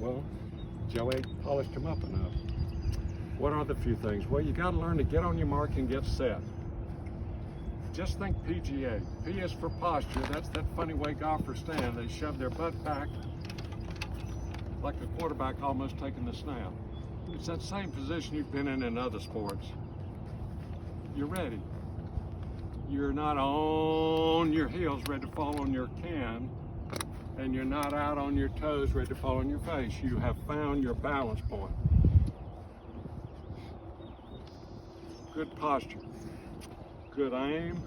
Well, Joe ain't polished them up enough. What are the few things? Well, you got to learn to get on your mark and get set. Just think PGA. P is for posture. That's that funny way golfers stand. They shove their butt back like a quarterback almost taking the snap. It's that same position you've been in other sports. You're ready. You're not on your heels ready to fall on your can, and you're not out on your toes ready to fall on your face. You have found your balance point. Good posture, good aim,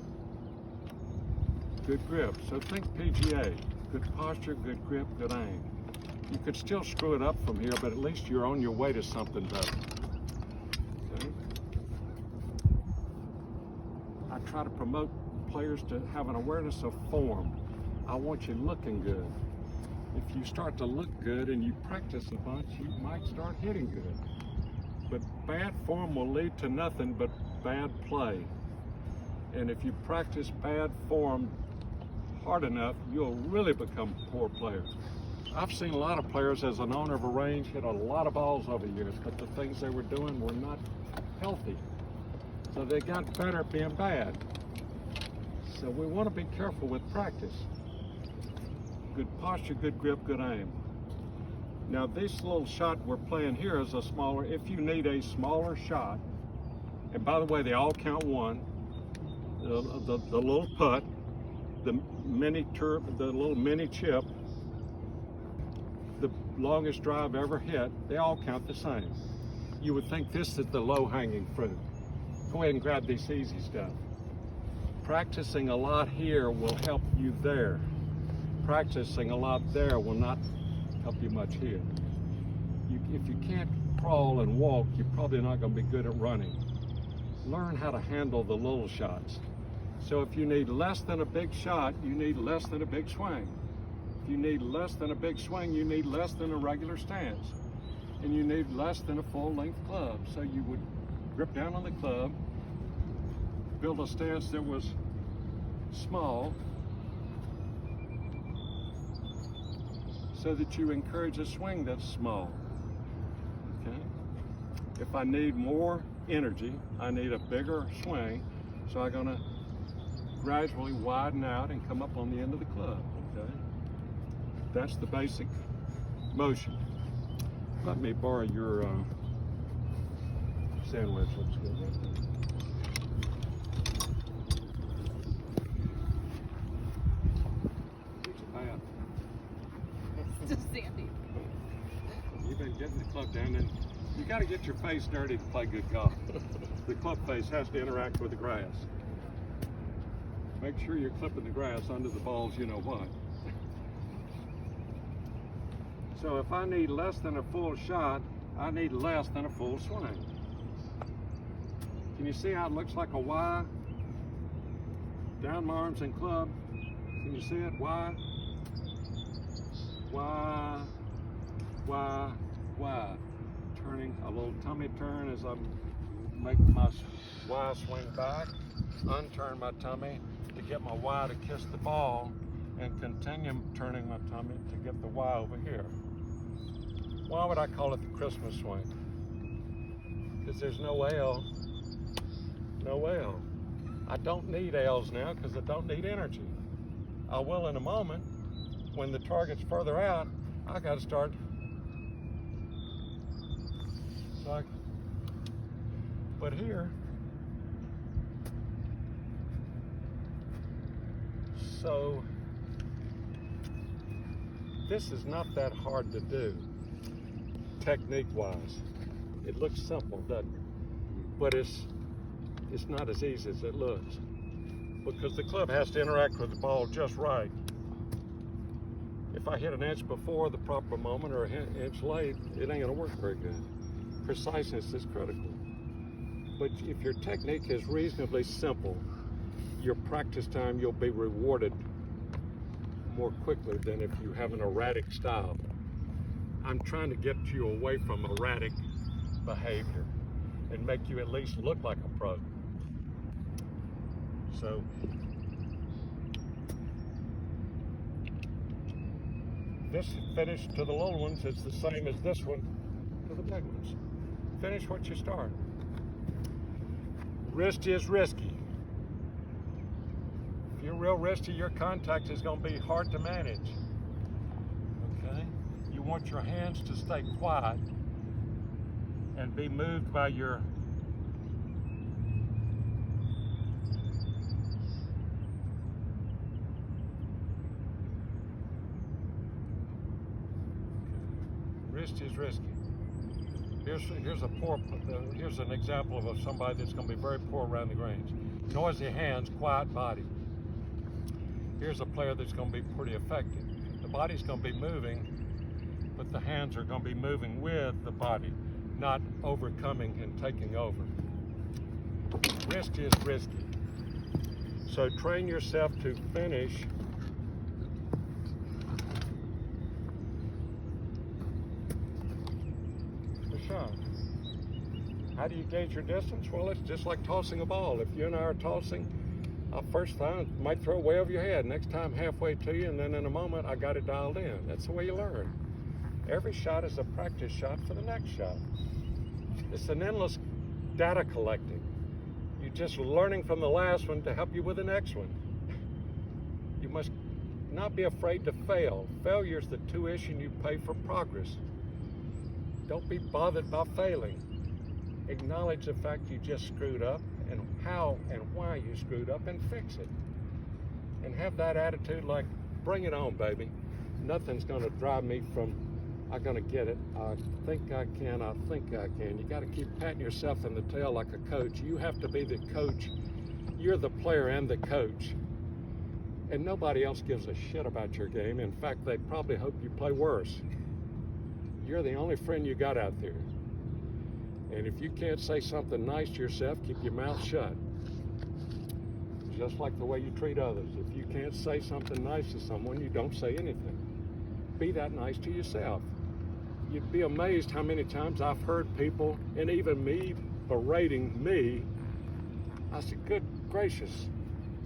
good grip. So think PGA. Good posture, good grip, good aim. You could still screw it up from here, but at least you're on your way to something better. Okay? I try to promote players to have an awareness of form. I want you looking good. If you start to look good and you practice a bunch, you might start hitting good. But bad form will lead to nothing but bad play. And if you practice bad form hard enough, you'll really become a poor player. I've seen a lot of players as an owner of a range hit a lot of balls over the years, but the things they were doing were not healthy. So they got better at being bad. So we want to be careful with practice. Good posture, good grip, good aim. Now this little shot we're playing here is a smaller, if you need a smaller shot, and by the way, they all count one, the little putt, the little mini chip, the longest drive ever hit, they all count the same. You would think this is the low-hanging fruit. Go ahead and grab this easy stuff. Practicing a lot here will help you there. Practicing a lot there will not help you much here. If you can't crawl and walk, you're probably not going to be good at running. Learn how to handle the little shots. So if you need less than a big shot, you need less than a big swing. If you need less than a big swing, you need less than a regular stance. And you need less than a full-length club. So you would grip down on the club, build a stance that was small, so that you encourage a swing that's small. Okay? If I need more energy, I need a bigger swing, so I'm gonna gradually widen out and come up on the end of the club. Okay? That's the basic motion. Let me borrow your sandwich. Looks good. Sandy. You've been getting the club down, and you got to get your face dirty to play good golf. The club face has to interact with the grass. Make sure you're clipping the grass under the balls, you know what. So if I need less than a full shot, I need less than a full swing. Can you see how it looks like a Y? Down my arms and club. Can you see it? Y. Y, Y, Y. Turning a little tummy turn as I make my Y swing back. Unturn my tummy to get my Y to kiss the ball, and continue turning my tummy to get the Y over here. Why would I call it the Christmas swing? Because there's no L, no L. I don't need L's now because I don't need energy. I will in a moment. When the target's further out, I got to start. But here, so this is not that hard to do, technique-wise. It looks simple, doesn't it? But it's not as easy as it looks, because the club has to interact with the ball just right. If I hit an inch before the proper moment or an inch late, it ain't gonna work very good. Preciseness is critical. But if your technique is reasonably simple, your practice time, you'll be rewarded more quickly than if you have an erratic style. I'm trying to get you away from erratic behavior and make you at least look like a pro. So this finish to the little ones is the same as this one to the big ones. Finish what you start. Wrist is risky. If you're real risky, your contact is going to be hard to manage. Okay? You want your hands to stay quiet and be moved by your wrist is risky. Here's an example of somebody that's going to be very poor around the greens. Noisy hands, quiet body. Here's a player that's going to be pretty effective. The body's going to be moving, but the hands are going to be moving with the body, not overcoming and taking over. Wrist is risky. So train yourself to finish the shot. How do you gauge your distance? Well, it's just like tossing a ball. If you and I are tossing, first time might throw way over your head. Next time halfway to you, and then in a moment I got it dialed in. That's the way you learn. Every shot is a practice shot for the next shot. It's an endless data collecting. You're just learning from the last one to help you with the next one. You must not be afraid to fail. Failure is the tuition you pay for progress. Don't be bothered by failing. Acknowledge the fact you just screwed up and how and why you screwed up and fix it. And have that attitude like, bring it on, baby. Nothing's going to drive me from, I'm going to get it. I think I can. You got to keep patting yourself in the tail like a coach. You have to be the coach. You're the player and the coach. And nobody else gives a shit about your game. In fact, they probably hope you play worse. You're the only friend you got out there. And if you can't say something nice to yourself, keep your mouth shut. Just like the way you treat others. If you can't say something nice to someone, you don't say anything. Be that nice to yourself. You'd be amazed how many times I've heard people, and even me, berating me. I said, good gracious,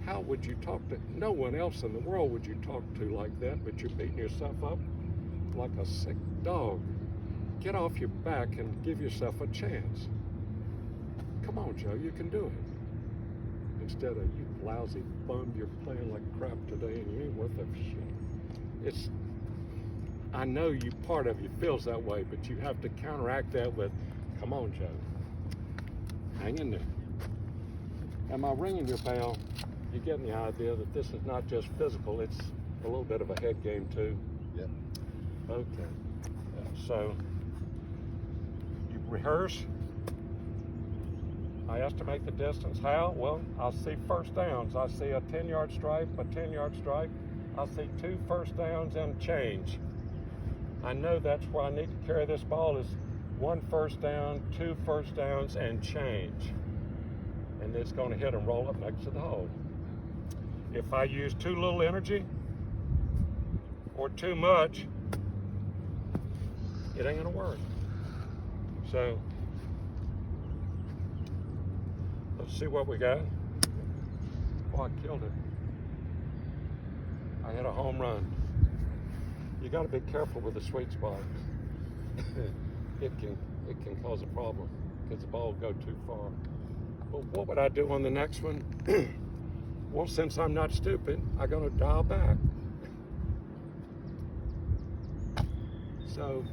how would you talk to, no one else in the world would you talk to like that, but you're beating yourself up like a sick dog. Get off your back and give yourself a chance. Come on, Joe, you can do it. Instead of, you lousy bum, you're playing like crap today and you ain't worth a shit. I know part of you feels that way, but you have to counteract that with, come on, Joe, hang in there. Am I ringing your bell? You're getting the idea that this is not just physical, it's a little bit of a head game too. Yep. Okay. So you rehearse. I estimate the distance. How? Well, I see first downs. I see a 10-yard stripe, a 10-yard stripe. I see 2 first downs and change. I know that's where I need to carry this ball is 1 first down, 2 first downs, and change. And it's going to hit and roll up next to the hole. If I use too little energy or too much, it ain't gonna work. So let's see what we got. Oh, I killed it. I hit a home run. You got to be careful with the sweet spot. It can cause a problem because the ball will go too far. But what would I do on the next one? Well, since I'm not stupid, I'm going to dial back. So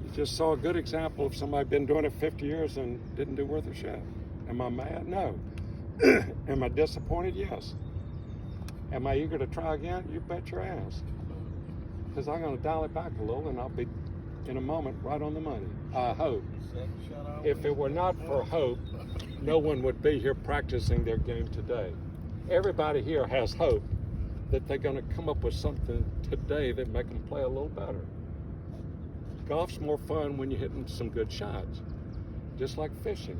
you just saw a good example of somebody been doing it 50 years and didn't do worth a shit. Am I mad? No. Am I disappointed? Yes. Am I eager to try again? You bet your ass. Because I'm going to dial it back a little and I'll be, in a moment, right on the money. I hope. If it were not for hope, no one would be here practicing their game today. Everybody here has hope that they're going to come up with something today that make them play a little better. Golf's more fun when you're hitting some good shots. Just like fishing.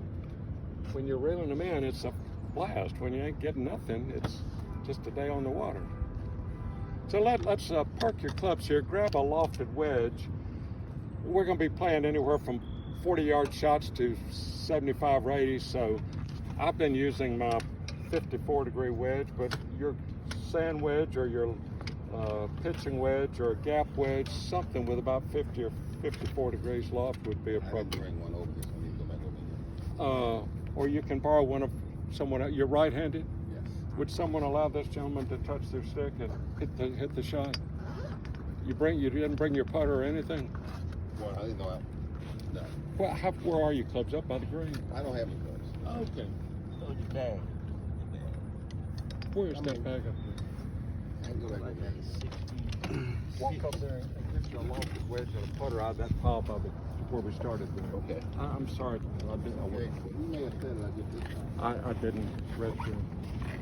When you're reeling them in, it's a blast. When you ain't getting nothing, it's just a day on the water. So let's park your clubs here, grab a lofted wedge. We're going to be playing anywhere from 40-yard shots to 75 or 80, so I've been using my 54-degree wedge, but your sand wedge or your pitching wedge or a gap wedge, something with about 50 or 54 degrees loft would be appropriate. Bring one over here so we need to go back over here. Or you can borrow one of someone. You're right-handed. Yes. Would someone allow this gentleman to touch their stick and hit the shot? You didn't bring your putter or anything? Well, I didn't know. No. Well, where are you? Clubs up by the green. I don't have any clubs. Okay. So your bag. Where's that bag up there? I can go back over there. Walk up there and get your longest wedge and a putter out of that pile of it before we started there. Okay. I'm sorry. Okay. You may have said it. I just didn't. I didn't read through.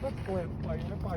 Let's go ahead and play.